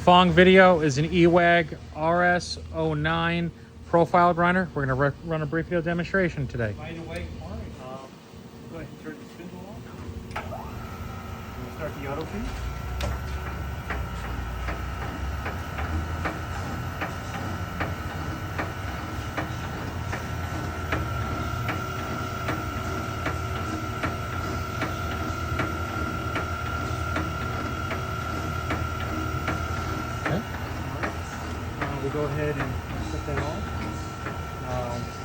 following video is an EWAG RS-09 profile grinder. We're going to run a brief video demonstration today. By the way, Mark, go ahead and turn the spindle on. We'll start the auto feed. We'll go ahead and set that off.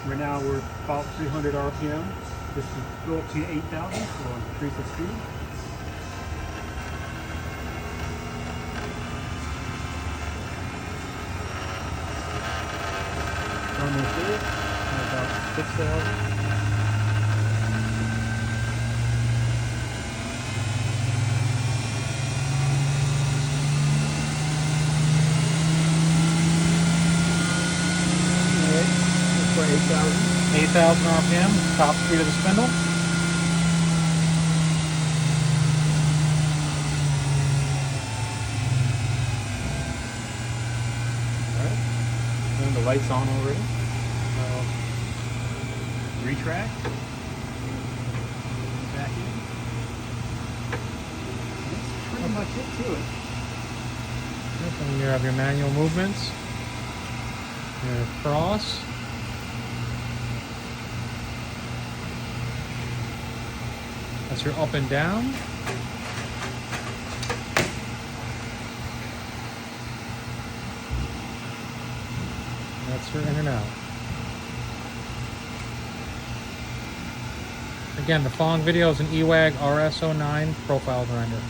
Right now we're about 300 RPM. This will go up to 8,000, so we'll increase the speed. Almost there. About 6,000. For 8,000 RPM, top speed of the spindle. Alright, and the light's on already. Retract. Back in. That's pretty much it to it. Yep, and you have your manual movements. Your cross. That's your up and down. That's your in and out. Again, the following video is an EWAG RS-09 profile grinder.